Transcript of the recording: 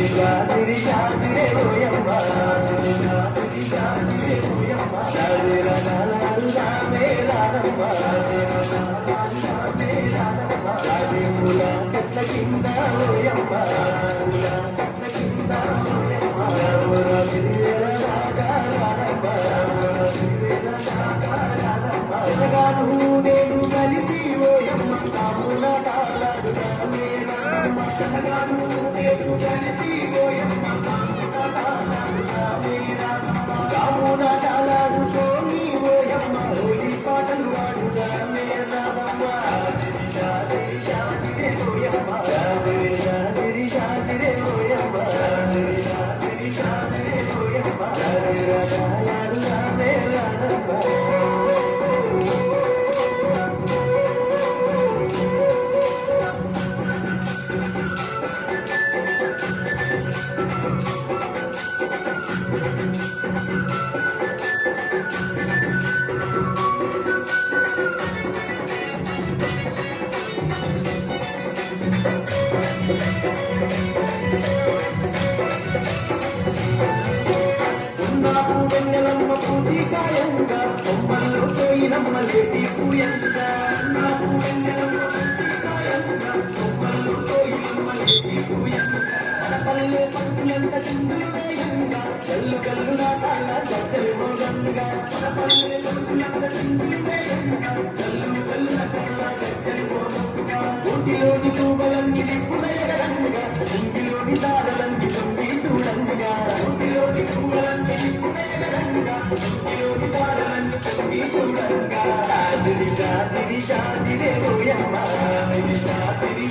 జాతిరి జాతిరే ఓయమ్మ జాతిరి జాతిరే ఓయమ్మ జాతిర నాలాడు రామే రానమ్మ జాతిముల చెట్ల కింద ఓయమ్మ చెట్ల కింద ఓయమ్మ రాముల తిరిగేల రాగా రానమ్మ ఎనగాను నేను కలిసి ఓయమ్మ కాముల తాళాడు రామే రానమ్మ ఎనగాను నేను కలిసి ఓయమ్మ కాముల తాళాడు రామే రానమ్మ కాముల తాళాడుతోని ఓయమ్మ హోలీ పాటలు వాడు రామే రానమ్మ జాతిరి జాతిరే ఓయమ్మ జాతిరి జాతిరి జాతిరే ఓయమ్మ జాతిరి జాతిరి జాతిరే ఓయమ్మ జాతిర తాళాడు రామే రానమ్మ ఉన్నాకు వెన్నెలమ్మ పూతికాయంగా కొమ్మల్లో పోయినమ్మ లేటి పూయంగా నాకు వెన్నెలమ్మ పూతికాయంగా కొమ్మల్లో పోయినమ్మ లేటి పూయంగా పల్లె పట్టులంత చిందులు వేయంగా కల్లు కల్లు నాటాల గద్దెలు మోగంగా పల్లె పట్టులంత చిందులు వేయంగా కల్లు కల్లు నాటాల గద్దెలు మోగంగా ఊటిలోని తూబలన్నీ నిప్పుడయగరంగా ఇంటిలోని దారలన్నీ తొంగి చూడంగా ఊటిలోని తూబలన్నీ నిప్పుడయగరంగా ఇంటిలోని దారలన్నీ తొంగి చూడంగా జాతిరి జాతిరి జాతిరే ఓయమ్మ జాతిరి